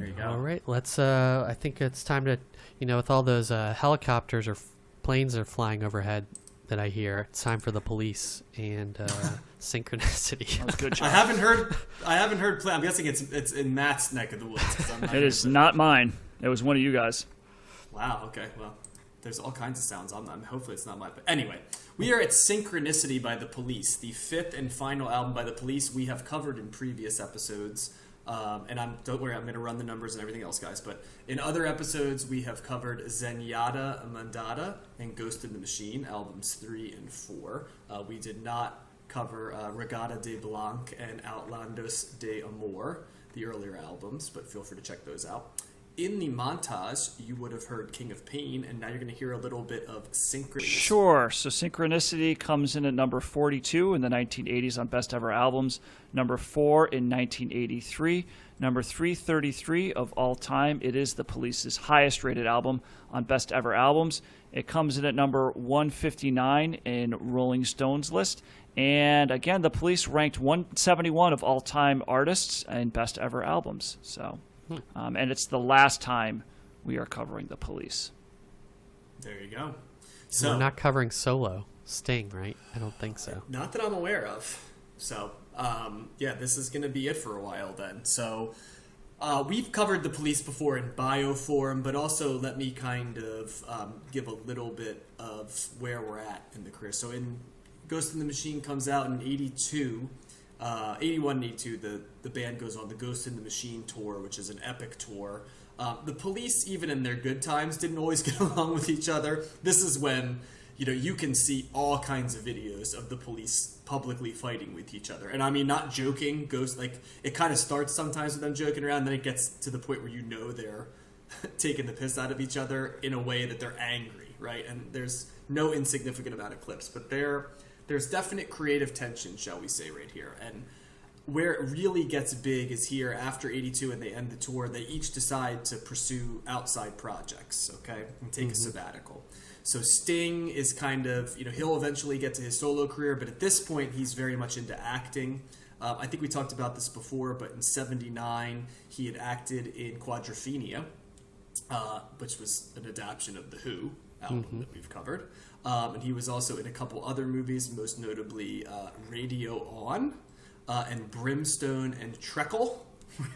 There you go. All right, let's. I think it's time to, with all those helicopters or planes are flying overhead that I hear, it's time for the police and synchronicity. That was good job. I haven't heard. I'm guessing it's in Matt's neck of the woods. 'Cause I'm not It is not mine. It was one of you guys. Wow. Okay. Well, there's all kinds of sounds on them. Hopefully, it's not mine. But anyway, we are at Synchronicity by the Police, the fifth and final album by the Police. We have covered in previous episodes. And don't worry, I'm going to run the numbers and everything else, guys. But in other episodes, we have covered Zenyatta Mondata and Ghost in the Machine, albums 3 and 4. We did not cover Regata de Blanc and Outlandos de Amor, the earlier albums, but feel free to check those out. In the montage, you would have heard King of Pain, and now you're going to hear a little bit of Synchronicity. Sure. So Synchronicity comes in at number 42 in the 1980s on Best Ever Albums, number 4 in 1983, number 333 of all time. It is the Police's highest rated album on Best Ever Albums. It comes in at number 159 in Rolling Stone's list. And again, the Police ranked 171 of all time artists in Best Ever Albums. So... and it's the last time we are covering the Police. There you go. So we're not covering solo Sting, right? I don't think so. Not that I'm aware of. So, this is going to be it for a while then. So, we've covered the Police before in bio form, but also let me kind of give a little bit of where we're at in the career. So, in Ghost in the Machine comes out in 82. 81 and 82, the band goes on the Ghost in the Machine tour, which is an epic tour. The Police, even in their good times, didn't always get along with each other. This is when, you can see all kinds of videos of the Police publicly fighting with each other. And I mean, not joking. It kind of starts sometimes with them joking around, then it gets to the point where they're taking the piss out of each other in a way that they're angry, right? And there's no insignificant amount of clips, but there's definite creative tension, shall we say, right here. And where it really gets big is here after 82 and they end the tour, they each decide to pursue outside projects, okay, and take a sabbatical. So Sting is kind of, he'll eventually get to his solo career, but at this point, he's very much into acting. I think we talked about this before, but in 79, he had acted in Quadrophenia, which was an adaptation of The Who album that we've covered. And he was also in a couple other movies, most notably Radio On and Brimstone and Treacle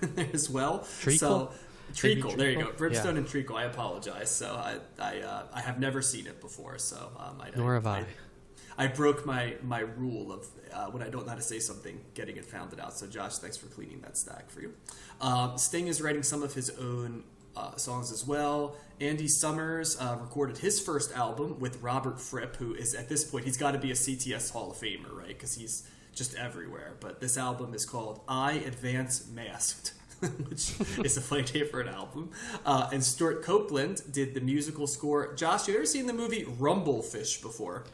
there as well. Treacle? Treacle, there you go. Brimstone and Treacle, I apologize. So I have never seen it before. So Nor have I. I broke my rule of when I don't know how to say something, getting it founded out. So Josh, thanks for cleaning that stack for you. Sting is writing some of his own songs as well. Andy Summers recorded his first album with Robert Fripp, who is at this point, he's got to be a CTS Hall of Famer, right? Because he's just everywhere. But this album is called I Advance Masked, which is a funny name for an album. And Stuart Copeland did the musical score. Josh, you ever seen the movie Rumblefish before?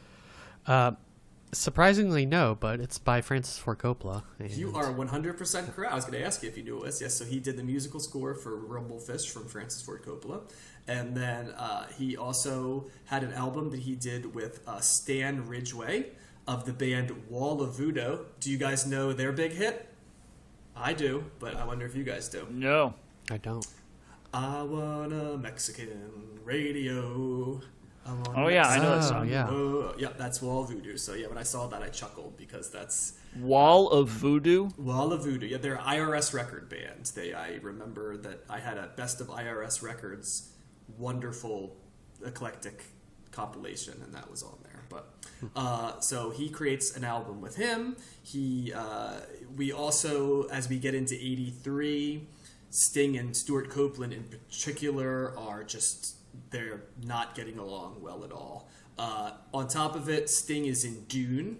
Surprisingly, no, but it's by Francis Ford Coppola. You are 100% correct. I was going to ask you if you knew it was. Yes, so he did the musical score for Rumblefish from Francis Ford Coppola. And then he also had an album that he did with Stan Ridgway of the band Wall of Voodoo. Do you guys know their big hit? I do, but I wonder if you guys do. No. I don't. I want a Mexican radio. Oh, yeah, I know that song. Yeah. Oh, yeah, that's Wall of Voodoo. So, yeah, when I saw that, I chuckled because that's... Wall of Voodoo? Wall of Voodoo. Yeah, they're an IRS record band. I remember that I had a Best of IRS Records wonderful eclectic compilation, and that was on there. But so he creates an album with him. We also, as we get into 83, Sting and Stuart Copeland in particular are just... they're not getting along well at all. On top of it, Sting is in Dune,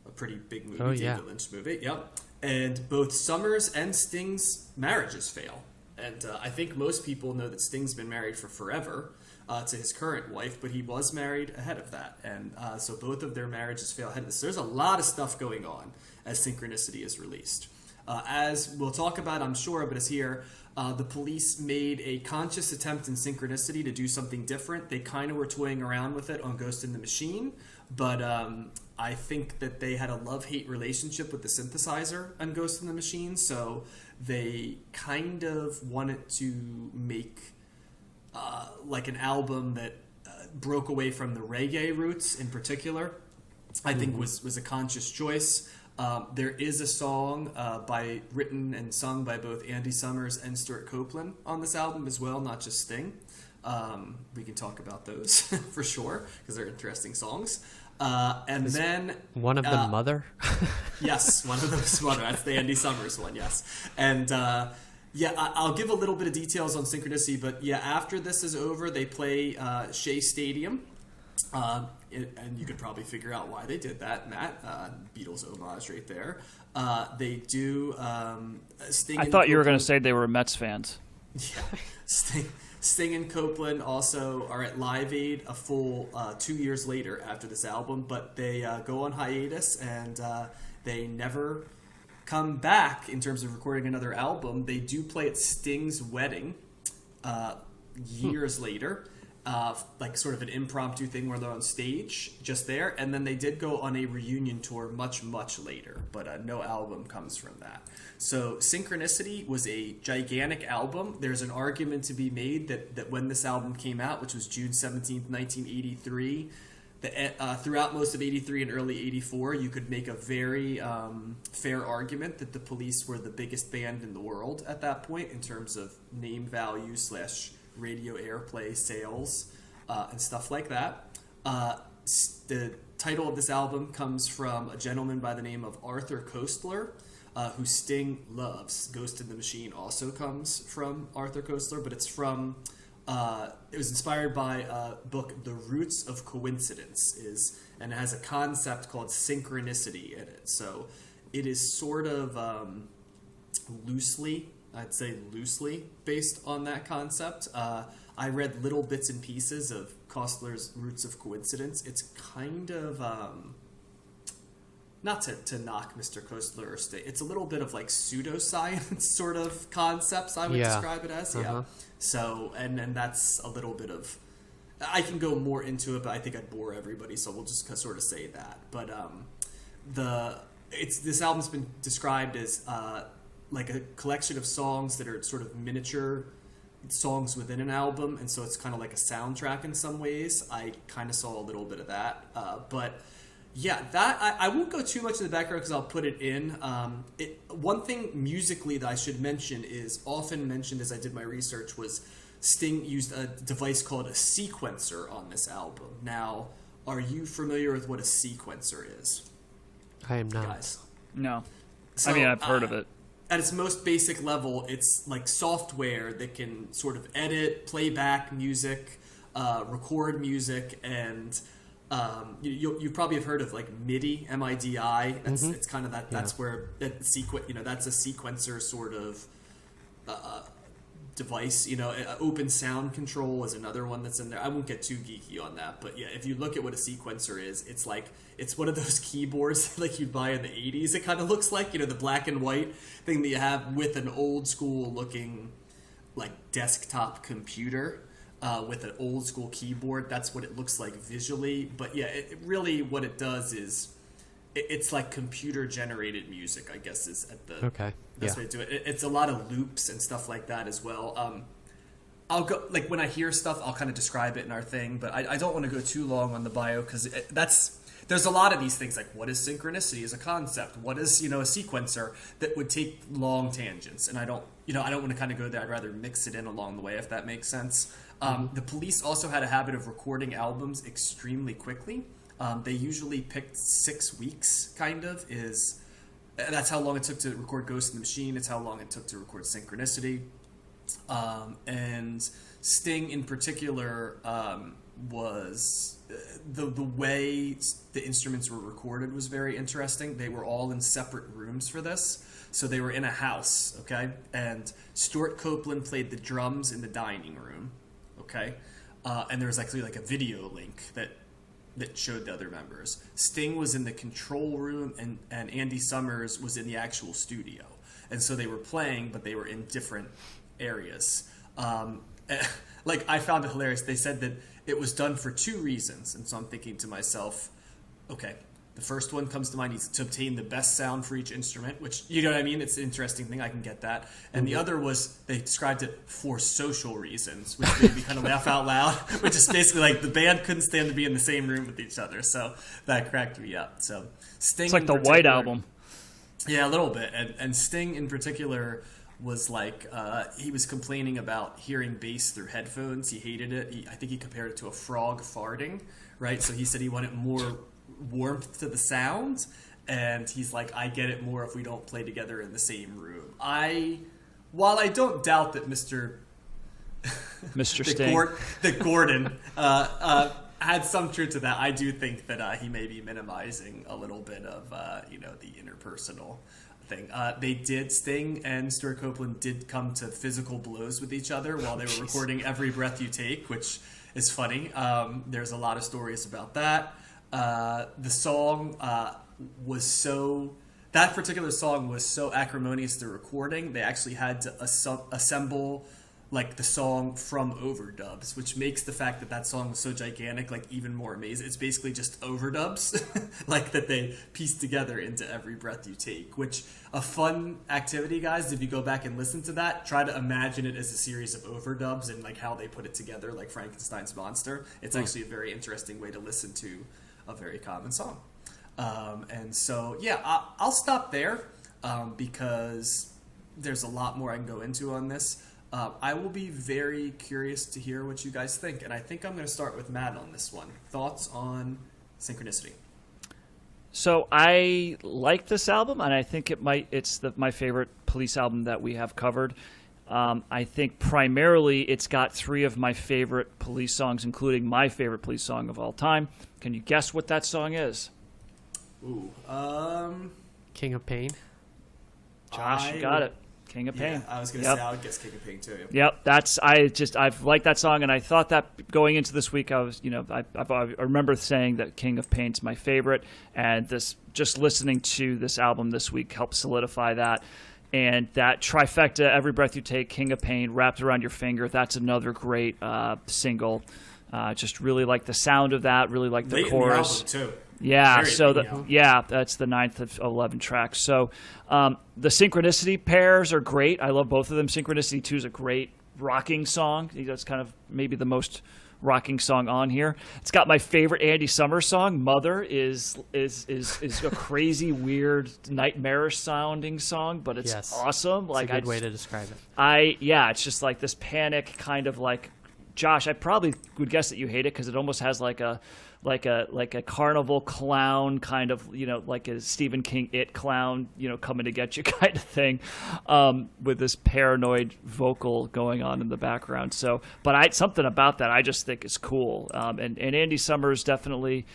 a pretty big movie, David Lynch movie. Yep. And both Summers and Sting's marriages fail. And I think most people know that Sting's been married for forever to his current wife, but he was married ahead of that. And so both of their marriages fail ahead of this. So there's a lot of stuff going on as Synchronicity is released. As we'll talk about, I'm sure, but it's here, the Police made a conscious attempt in Synchronicity to do something different. They kind of were toying around with it on Ghost in the Machine, but I think that they had a love-hate relationship with the synthesizer on Ghost in the Machine, so they kind of wanted to make like an album that broke away from the reggae roots in particular. I think was a conscious choice. There is a song written and sung by both Andy Summers and Stuart Copeland on this album as well, not just Sting. We can talk about those for sure because they're interesting songs. And then one of them Mother? Yes, one of them is Mother. That's the Andy Summers one, yes. And I'll give a little bit of details on Synchronicity, but yeah, after this is over, they play Shea Stadium. And you could probably figure out why they did that, Matt. Beatles homage right there. They do Sting. I thought you were going to say they were Mets fans. Yeah, Sting and Copeland also are at Live Aid a full 2 years later after this album, but they go on hiatus and they never come back in terms of recording another album. They do play at Sting's wedding years later. Like sort of an impromptu thing where they're on stage just there, and then they did go on a reunion tour much later, but no album comes from that. So Synchronicity was a gigantic album. There's an argument to be made that when this album came out, which was June 17th, 1983, throughout most of 83 and early 84, you could make a very fair argument that the Police were the biggest band in the world at that point in terms of name value / radio airplay sales and stuff like that. The title of this album comes from a gentleman by the name of Arthur Koestler, who Sting loves. Ghost in the Machine also comes from Arthur Koestler, but it's from it was inspired by a book, The Roots of Coincidence, and it has a concept called synchronicity in it. So it is sort of loosely based on that concept. I read little bits and pieces of Koestler's Roots of Coincidence. It's kind of, not to knock Mr. Koestler or Sting, it's a little bit of like pseudoscience sort of concepts, I would describe it as. Yeah. So, and that's a little bit of, I can go more into it, but I think I'd bore everybody, so we'll just sort of say that. But this album's been described as like a collection of songs that are sort of miniature songs within an album, and so it's kind of like a soundtrack in some ways. I kind of saw a little bit of that, but yeah, that I won't go too much in the background because I'll put it in. One thing musically that I should mention is often mentioned as I did my research was Sting used a device called a sequencer on this album. Now, are you familiar with what a sequencer is? I am not. Guys? No. So, I mean, I've heard of it. At its most basic level, it's like software that can sort of edit, play back music, record music, and you probably have heard of like MIDI, M-I-D-I. It's kind of that. That's where that that's a sequencer sort of device. Open sound control is another one that's in there. I won't get too geeky on that, but yeah, if you look at what a sequencer is, it's one of those keyboards like you'd buy in the 80s. It kind of looks like, the black and white thing that you have with an old school looking like desktop computer with an old school keyboard. That's what it looks like visually. But yeah, it really what it does is it's like computer generated music, I guess, is at the best way to do it. It's a lot of loops and stuff like that as well. I'll go, like when I hear stuff, I'll kind of describe it in our thing, but I don't want to go too long on the bio because there's a lot of these things, like what is synchronicity as a concept? What is, a sequencer that would take long tangents? And I don't want to kind of go there. I'd rather mix it in along the way, if that makes sense. The Police also had a habit of recording albums extremely quickly. They usually picked 6 weeks, that's how long it took to record Ghost in the Machine. It's how long it took to record Synchronicity. And Sting in particular was the way the instruments were recorded was very interesting. They were all in separate rooms for this. So they were in a house, okay? And Stuart Copeland played the drums in the dining room, okay? And there was actually like a video link that showed the other members. Sting was in the control room, and Andy Summers was in the actual studio. And so they were playing, but they were in different areas. Like, I found it hilarious. They said that it was done for 2 reasons. And so I'm thinking to myself, okay, The first one comes to mind is to obtain the best sound for each instrument, which, you know what I mean? It's an interesting thing. I can get that. And the other was, they described it for social reasons, which made me kind of laugh out loud, which is basically like the band couldn't stand to be in the same room with each other. So that cracked me up. So Sting, it's like the White Album. Yeah, a little bit. And Sting in particular was like, he was complaining about hearing bass through headphones. He hated it. I think he compared it to a frog farting, right? So he said he wanted more warmth to the sound, and he's like, I get it more if we don't play together in the same room. While I don't doubt that Mr. Sting, that Gordon had some truth to that, I do think that he may be minimizing a little bit of the interpersonal thing. Sting and Stuart Copeland did come to physical blows with each other while they were recording Every Breath You Take, which is funny. There's a lot of stories about that. The song that particular song was so acrimonious to recording, they actually had to assemble like the song from overdubs, which makes the fact that song was so gigantic like even more amazing. It's basically just overdubs like that they pieced together into Every Breath You Take, which a fun activity, guys. If you go back and listen to that, try to imagine it as a series of overdubs and like how they put it together, like Frankenstein's monster. It's actually a very interesting way to listen to a very common song. And so I'll stop there because there's a lot more I can go into on this. I will be very curious to hear what you guys think, and I think I'm going to start with Matt on this one. Thoughts on Synchronicity? So I like this album, and I think it's my favorite Police album that we have covered. I think primarily it's got 3 of my favorite Police songs, including my favorite Police song of all time. Can you guess what that song is? Ooh, King of Pain. Josh, you got it. King of Pain. I was going to say I would guess King of Pain too. Yep, I've liked that song, and I thought that going into this week, I remember saying that King of Pain's my favorite, and just listening to this album this week helped solidify that. And that trifecta, Every Breath You Take, King of Pain, Wrapped Around Your Finger, that's another great single. Just really like the sound of that, really like the chorus. In the album too. Yeah, that's the 9th of 11 tracks. So the Synchronicity pairs are great. I love both of them. Synchronicity 2 is a great rocking song. That's kind of maybe the most rocking song on here. It's got my favorite Andy Summers song. Mother is a crazy, weird, nightmarish sounding song, but it's awesome. It's a good way to describe it. It's just like this panic kind of like. Josh, I probably would guess that you hate it because it almost has like a carnival clown kind of, like a Stephen King It clown, coming to get you kind of thing, with this paranoid vocal going on in the background. So, but something about that I just think is cool. And Andy Summers definitely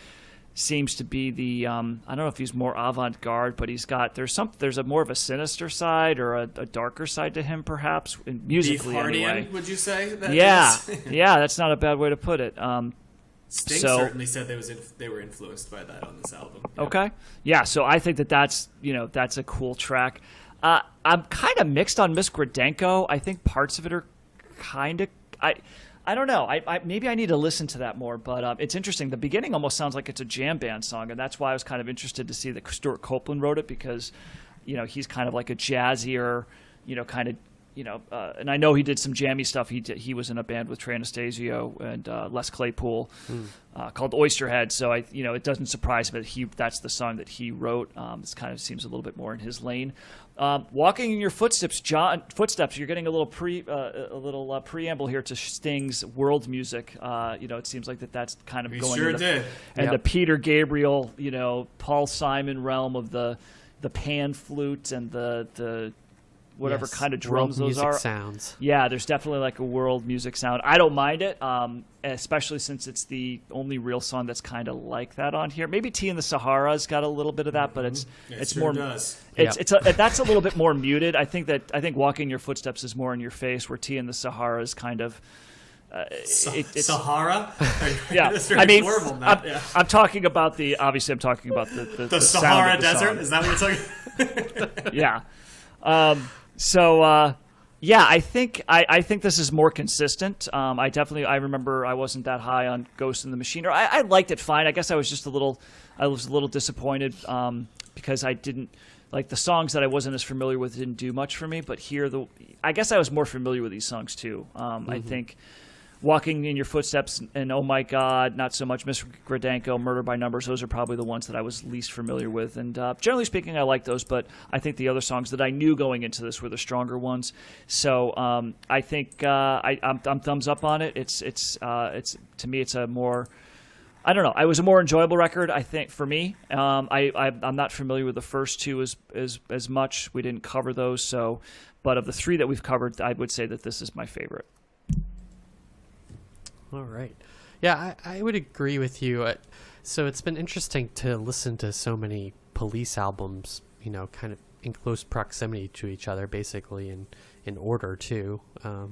seems to be the I don't know if he's more avant-garde, but there's a more of a sinister side or a darker side to him, perhaps musically. Anyway, would you say? Yeah, that's not a bad way to put it. Sting certainly said they were influenced by that on this album. Yep. Okay, yeah. So I think that's a cool track. I'm kind of mixed on Miss Gredenko. I think parts of it are kind of I don't know. Maybe I need to listen to that more, but it's interesting. The beginning almost sounds like it's a jam band song, and that's why I was kind of interested to see that Stuart Copeland wrote it because, he's kind of like a jazzier, and I know he did some jammy stuff. He was in a band with Trey Anastasio and Les Claypool called Oysterhead. So it doesn't surprise me that that's the song that he wrote. This kind of seems a little bit more in his lane. Walking in Your Footsteps, John. You're getting a little preamble here to Sting's world music. It seems like that's kind of going. Sure did. And the Peter Gabriel, Paul Simon realm of the pan flute and the whatever kind of drums world those music are. Sounds. Yeah, there's definitely like a world music sound. I don't mind it, especially since it's the only real song that's kind of like that on here. Maybe Tea in the Sahara's got a little bit of that, but it's sure more. Does. That's a little bit more muted. I think Walking Your Footsteps is more in your face, where Tea in the Sahara is kind of. It's Sahara? Yeah, That's very horrible, Matt. I'm talking about the Sahara sound of the Desert. song. Is that what you're talking? Yeah. So Yeah, I think this is more consistent. I remember I wasn't that high on Ghost in the Machine, or I liked it fine. I guess I was a little disappointed because I didn't like the songs that I wasn't as familiar with didn't do much for me. But here, I guess I was more familiar with these songs too. I think Walking in Your Footsteps and Oh My God, not so much. Miss Gredenko, Murder by Numbers, those are probably the ones that I was least familiar with. And generally speaking, I like those, but I think the other songs that I knew going into this were the stronger ones. So I think I'm thumbs up on it. It's to me, it's a more, I don't know. It was a more enjoyable record, I think, for me. I'm not familiar with the first two as much. We didn't cover those, but of the three that we've covered, I would say that this is my favorite. All right. Yeah, I would agree with you. So it's been interesting to listen to so many Police albums, kind of in close proximity to each other, basically in order too. I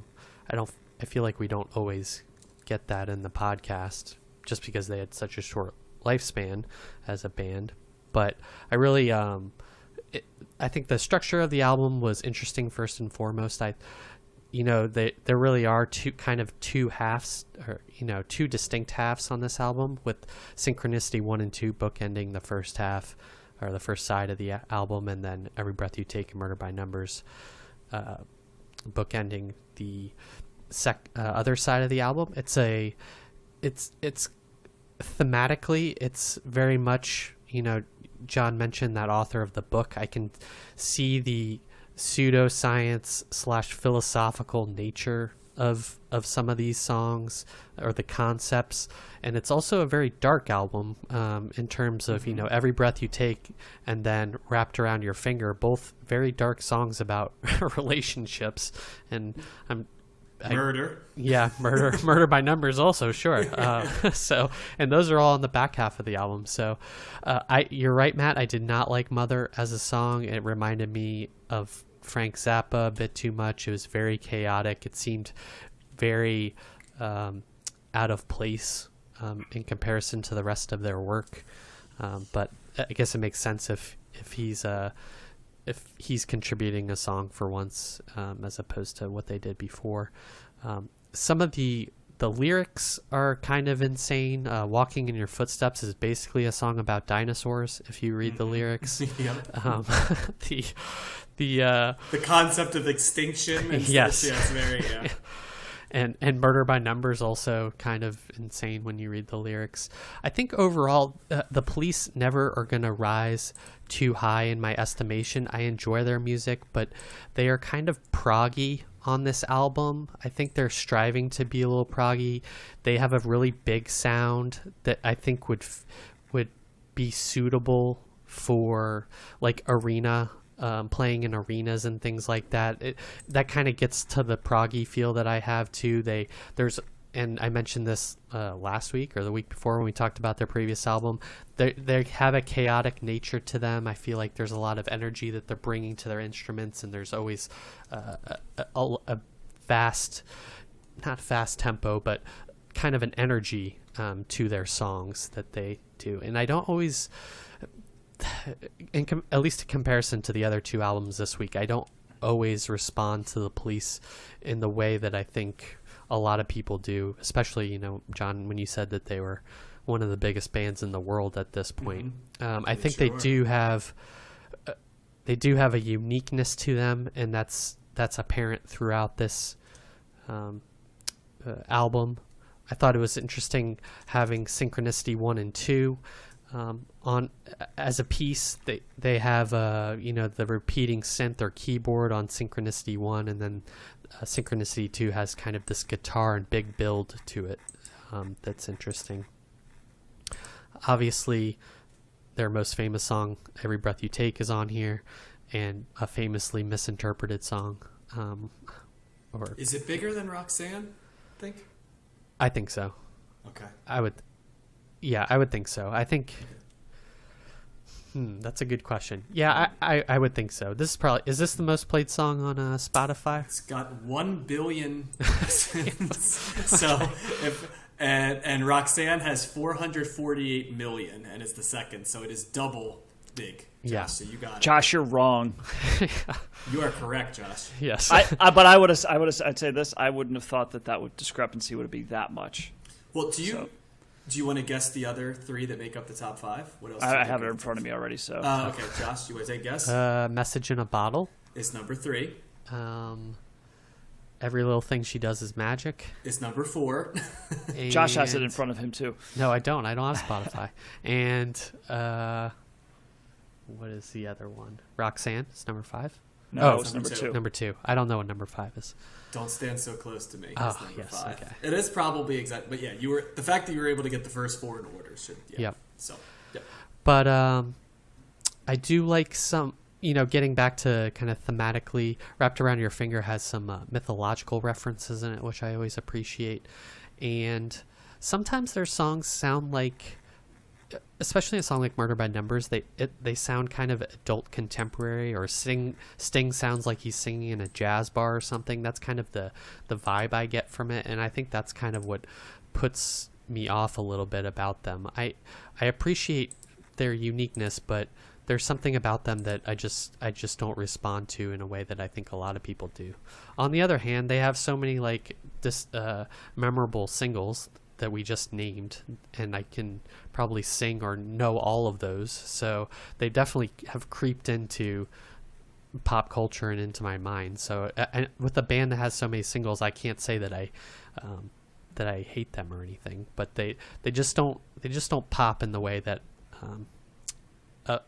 feel like we don't always get that in the podcast just because they had such a short lifespan as a band. But I really, I think the structure of the album was interesting first and foremost. There really are two halves, or two distinct halves on this album, with Synchronicity 1 and 2 bookending the first half, or the first side of the album, and then Every Breath You Take and Murder by Numbers bookending the other side of the album. It's thematically, it's very much, John mentioned that author of the book. I can see the pseudoscience / philosophical nature of some of these songs, or the concepts, and it's also a very dark album in terms of Every Breath You Take and then Wrapped Around Your Finger, both very dark songs about relationships and murder. Murder by Numbers also, sure. And those are all in the back half of the album. So you're right, Matt, I did not like Mother as a song. It reminded me of Frank Zappa a bit too much. It was very chaotic. It seemed very out of place in comparison to the rest of their work. But I guess it makes sense if he's contributing a song for once, as opposed to what they did before. Some of the lyrics are kind of insane. Walking in Your Footsteps is basically a song about dinosaurs, if you read the lyrics. The concept of extinction and yes. Stuff, yeah, it's very, yeah. And Murder by Numbers also kind of insane when you read the lyrics. I think overall, the Police never are going to rise too high in my estimation. I enjoy their music, but they are kind of proggy on this album. I think they're striving to be a little proggy. They have a really big sound that I think would be suitable for like arena, playing in arenas and things like that. That kind of gets to the proggy feel that I have too. And I mentioned this last week or the week before when we talked about their previous album. They have a chaotic nature to them. I feel like there's a lot of energy that they're bringing to their instruments, and there's always a fast, not fast tempo, but kind of an energy to their songs that they do. And I don't always, at least in comparison to the other two albums this week, I don't always respond to the Police in the way that I think a lot of people do, especially, John, when you said that they were one of the biggest bands in the world at this point. I think sure. they do have a uniqueness to them, and that's apparent throughout this album. I thought it was interesting having Synchronicity 1 and 2 on as a piece. They have the repeating synth or keyboard on Synchronicity 1, and then Synchronicity 2 has kind of this guitar and big build to it that's interesting. Obviously, their most famous song, Every Breath You Take, is on here, and a famously misinterpreted song. Is it bigger than Roxanne, think? I think so. Okay. I would think so. I think that's a good question. Yeah, I would think so. Is this the most played song on Spotify? It's got 1 billion listens. So and Roxanne has 448 million and is the second, so it is double big. Yeah. Josh, so you got Josh, you're wrong. it. You are correct, Josh. Yes. But I'd say this. I wouldn't have thought that discrepancy would be that much. Well, do you want to guess the other three that make up the top five? What else? I have it in front of me already. So okay, Josh, do you want to take a guess? Message in a Bottle. It's number 3. Every Little Thing She Does Is Magic. It's number 4. Josh has it in front of him too. No, I don't. I don't have Spotify. And what is the other one? Roxanne. It's number 5. No, it's number 2. Number 2. I don't know what number 5 is. Don't stand so close to me. Oh, It's number yes, 5. okay. It is probably exact, but yeah, the fact that you were able to get the first 4 in order should. Yeah. Yep. So, yeah. But I do like some, getting back to kind of thematically, Wrapped Around Your Finger has some mythological references in it, which I always appreciate. And sometimes their songs sound like, especially a song like Murder by Numbers, they sound kind of adult contemporary, or Sting sounds like he's singing in a jazz bar or something. That's kind of the vibe I get from it, and I think that's kind of what puts me off a little bit about them. I appreciate their uniqueness, but there's something about them that I just don't respond to in a way that I think a lot of people do. On the other hand, they have so many memorable singles that we just named, and I can probably sing or know all of those. So they definitely have creeped into pop culture and into my mind. So with a band that has so many singles, I can't say that I hate them or anything, but they just don't pop in the way that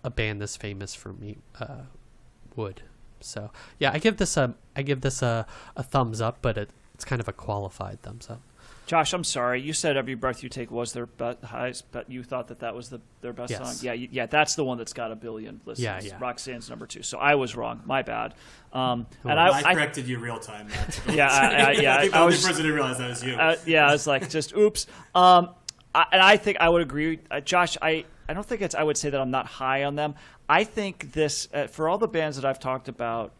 a band this famous for me would. So yeah, I give this a thumbs up, but it's kind of a qualified thumbs up. Josh, I'm sorry. You said Every Breath You Take was their highest, but you thought that was their best Yes. song. Yeah, that's the one that's got 1 billion listens. Yeah. Roxanne's number 2. So I was wrong. My bad. And I corrected you real time, Matt. Yeah, I think the only person who realized that was you. Yeah, I was like, just oops. And I think I would agree, Josh. I don't think I would say that I'm not high on them. I think this for all the bands that I've talked about,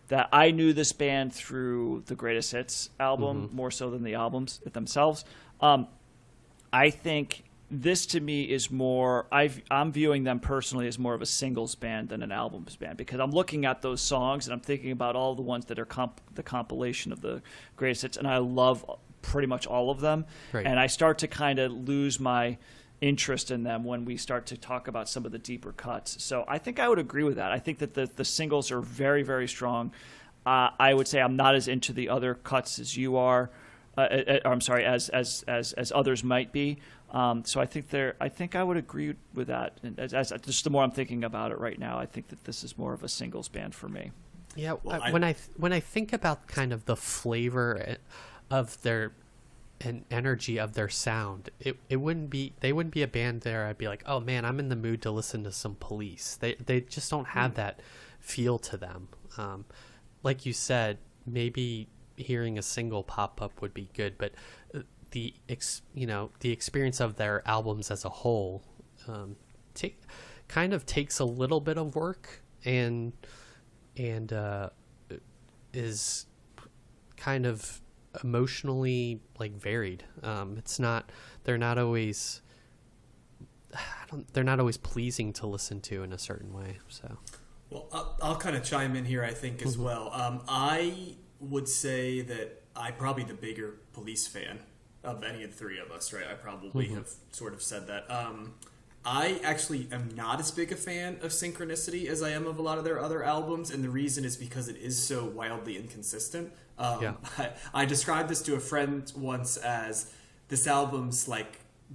that I knew this band through the Greatest Hits album more so than the albums themselves. I think this to me is more. I'm viewing them personally as more of a singles band than an albums band, because I'm looking at those songs and I'm thinking about all the ones that are the compilation of the Greatest Hits, and I love pretty much all of them. Right. And I start to kind of lose my interest in them when we start to talk about some of the deeper cuts. So I think I would agree with that. I think that the singles are very, very strong. I would say I'm not as into the other cuts as you are. I'm sorry, as others might be. So I think I would agree with that. And as just the more I'm thinking about it right now, I think that this is more of a singles band for me. Yeah, when I think about kind of the flavor of their and energy of their sound, they wouldn't be a band there I'd be like, oh man, I'm in the mood to listen to some Police. They just don't have that feel to them. Like you said, maybe hearing a single pop up would be good, but the experience of their albums as a whole kind of takes a little bit of work and is kind of emotionally varied. They're not always pleasing to listen to in a certain way. So well, I'll kind of chime in here, I think, as well. I would say that I'm probably the bigger Police fan of any of the three of us, right? I probably have sort of said that. I actually am not as big a fan of Synchronicity as I am of a lot of their other albums, and the reason is because it is so wildly inconsistent. I described this to a friend once as this album's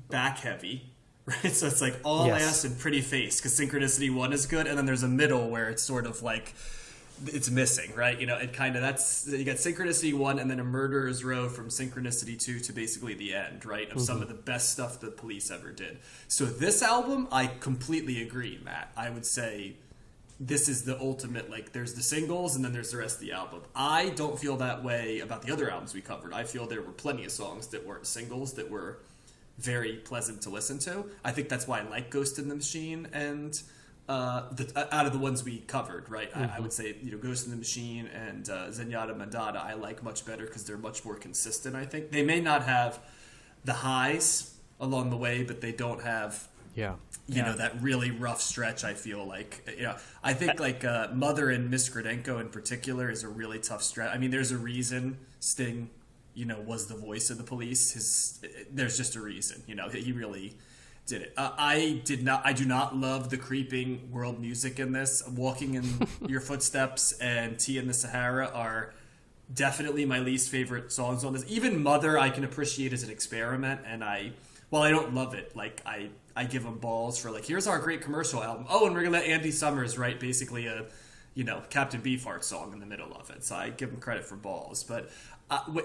back heavy, right? So it's all ass and pretty face, because Synchronicity 1 is good, and then there's a middle where it's sort of it's missing, right? It kind of, that's, you got Synchronicity 1 and then a murderer's row from Synchronicity 2 to basically the end, right? Of some of the best stuff the Police ever did. So this album, I completely agree, Matt. I would say this is the ultimate, there's the singles and then there's the rest of the album. I don't feel that way about the other albums we covered. I feel there were plenty of songs that weren't singles that were very pleasant to listen to. I think that's why I like Ghost in the Machine and out of the ones we covered, right? I would say, Ghost in the Machine and Zenyatta Mondata I like much better because they're much more consistent, I think. They may not have the highs along the way, but they don't have Yeah. You know, that really rough stretch, I feel like. You know, I think like Mother and Miss Gredenko in particular is a really tough stretch. I mean, there's a reason Sting, you know, was the voice of the Police. There's just a reason, you know, he really did it. I do not love the creeping world music in this. Walking in Your Footsteps and Tea in the Sahara are definitely my least favorite songs on this. Even Mother I can appreciate as an experiment, and while I don't love it, like I give them balls for like, here's our great commercial album. Oh, and we're gonna let Andy Summers write basically a, you know, Captain Beefheart song in the middle of it. So I give him credit for balls. But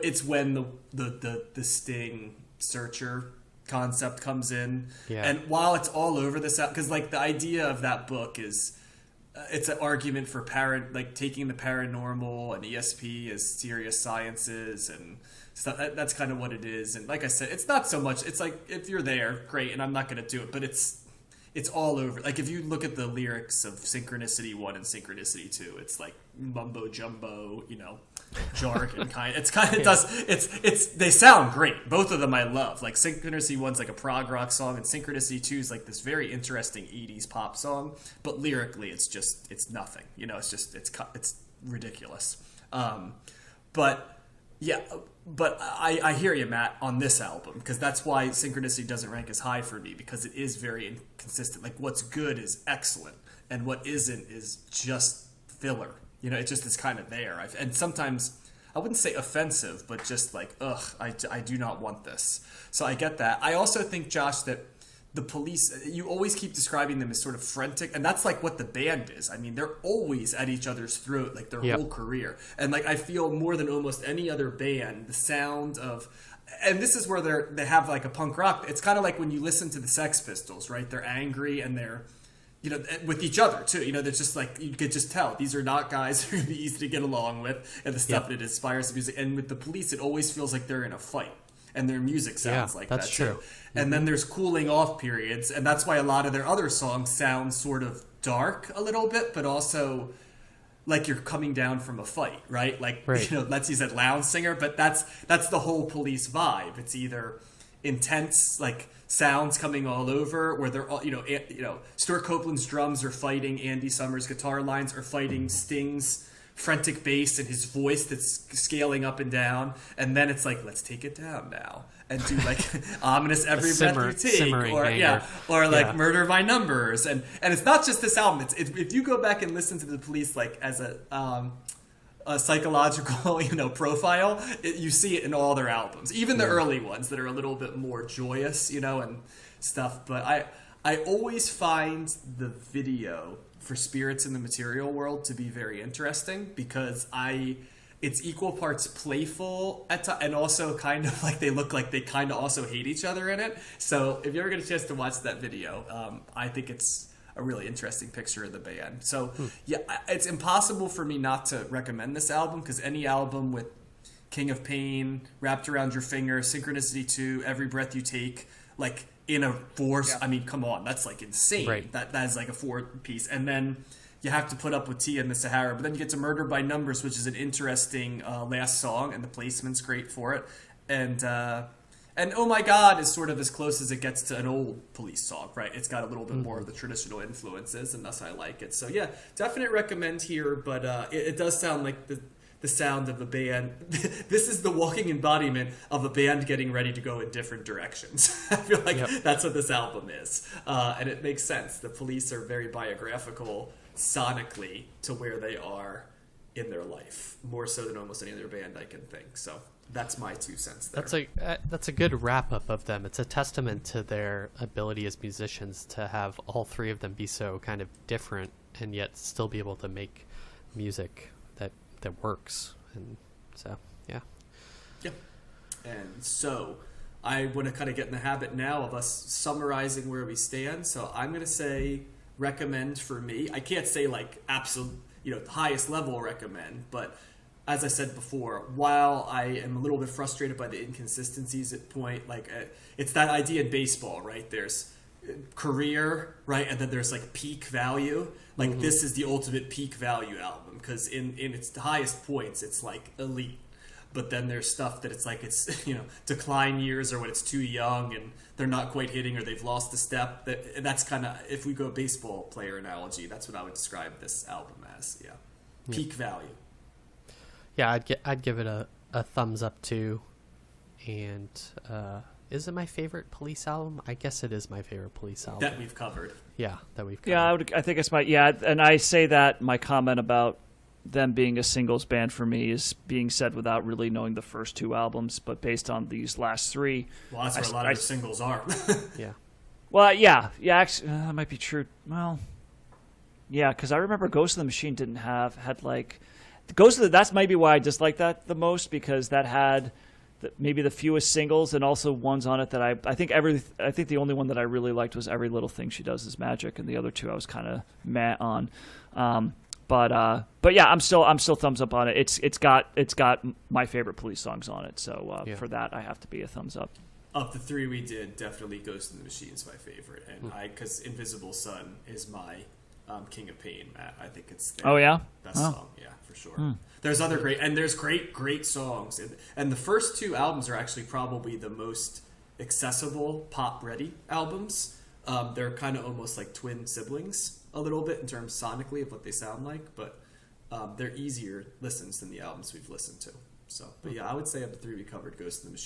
it's when the Sting Searcher concept comes in, and while it's all over this, because like the idea of that book is. It's an argument for taking the paranormal and ESP as serious sciences and stuff. That's kind of what it is. And like I said, it's not so much. It's like, if you're there, great, and I'm not going to do it. But it's all over. Like if you look at the lyrics of Synchronicity 1 and Synchronicity 2, it's like mumbo jumbo, you know, jargon kind. It's kind of does. It's they sound great. Both of them I love. Like Synchronicity 1's like a prog rock song, and Synchronicity 2 is like this very interesting 80s pop song. But lyrically, it's nothing. You know, it's ridiculous. But I hear you, Matt, on this album, because that's why Synchronicity doesn't rank as high for me, because it is very inconsistent. Like what's good is excellent, and what isn't is just filler. You know, it just is kind of there. And sometimes, I wouldn't say offensive, but just like, ugh, I do not want this. So I get that. I also think, Josh, that the Police, you always keep describing them as sort of frantic, and that's like what the band is. I mean, they're always at each other's throat, like their whole career. And like, I feel more than almost any other band, the sound of, and this is where they have like a punk rock. It's kind of like when you listen to the Sex Pistols, right? They're angry and they're, you know, with each other too. You know, they're just like, you could just tell these are not guys who are gonna be easy to get along with, and the stuff that inspires the music. And with the Police, it always feels like they're in a fight, and their music sounds like that true. too. And then there's cooling off periods, and that's why a lot of their other songs sound sort of dark a little bit, but also like you're coming down from a fight, right? Like, you know, let's use that lounge singer, but that's the whole Police vibe. It's either intense, like sounds coming all over, where they're all, you know, Stuart Copeland's drums are fighting Andy Summers' guitar lines, are fighting Sting's frantic bass and his voice that's scaling up and down, and then it's like, let's take it down now and do like ominous every breath you take, or like Murder by Numbers, and it's not just this album. It's if you go back and listen to the Police like as a psychological, you know, profile, you see it in all their albums, even the early ones that are a little bit more joyous, you know, and stuff. But I always find the video for Spirits in the Material World to be very interesting, because it's equal parts playful and also kind of like they look like they kind of also hate each other in it. So if you ever get a chance to watch that video, I think it's a really interesting picture of the band. So yeah, it's impossible for me not to recommend this album, because any album with King of Pain, Wrapped Around Your Finger, Synchronicity 2, Every Breath You Take, like in a force, I mean, come on, that's like insane. Right. That is like a 4-piece. And then you have to put up with Tea in the Sahara, but then you get to Murder by Numbers, which is an interesting last song, and the placement's great for it. And Oh My God is sort of as close as it gets to an old Police song, right? It's got a little bit more of the traditional influences, and thus I like it. So yeah, definite recommend here, but it does sound like the sound of a band. This is the walking embodiment of a band getting ready to go in different directions. I feel like that's what this album is. And it makes sense. The Police are very biographical sonically to where they are in their life, more so than almost any other band I can think. So that's my 2 cents there. That's a good wrap up of them. It's a testament to their ability as musicians to have all three of them be so kind of different and yet still be able to make music that works. And so yeah. And so I want to kind of get in the habit now of us summarizing where we stand. So I'm going to say recommend for me. I can't say like absolute, you know, highest level recommend, but as I said before, while I am a little bit frustrated by the inconsistencies at point, like it's that idea in baseball, right? There's career, right? And then there's like peak value. Like this is the ultimate peak value album, because in its highest points, it's like elite. but then there's stuff that it's like it's decline years or when it's too young and they're not quite hitting or they've lost a step. That's kind of, if we go baseball player analogy, that's what I would describe this album as. Yeah, peak value. Yeah, I'd give it a thumbs up too. And is it my favorite Police album? I guess it is my favorite Police album That we've covered. Yeah, that we've covered. Yeah, I think it's and I say that my comment about them being a singles band for me is being said without really knowing the first two albums, but based on these last three. Well, that's where a lot of the singles are. Yeah. Well, yeah, actually, that might be true. Well, yeah, because I remember Ghost of the Machine had like that's maybe why I dislike that the most, because that had maybe the fewest singles and also ones on it that I think the only one that I really liked was Every Little Thing She Does Is Magic, and the other two I was kind of meh on. But yeah, I'm still thumbs up on it. It's got my favorite Police songs on it, so for that I have to be a thumbs up. Of the three we did, definitely Ghost in the Machine is my favorite, and because Invisible Sun is my King of Pain, Matt. I think it's their best song, yeah, for sure. There's other great songs, and the first two albums are actually probably the most accessible pop-ready albums. They're kind of almost like twin siblings a little bit in terms sonically of what they sound like, but they're easier listens than the albums we've listened to. So, but yeah, I would say of the three we covered, Ghost in the Machine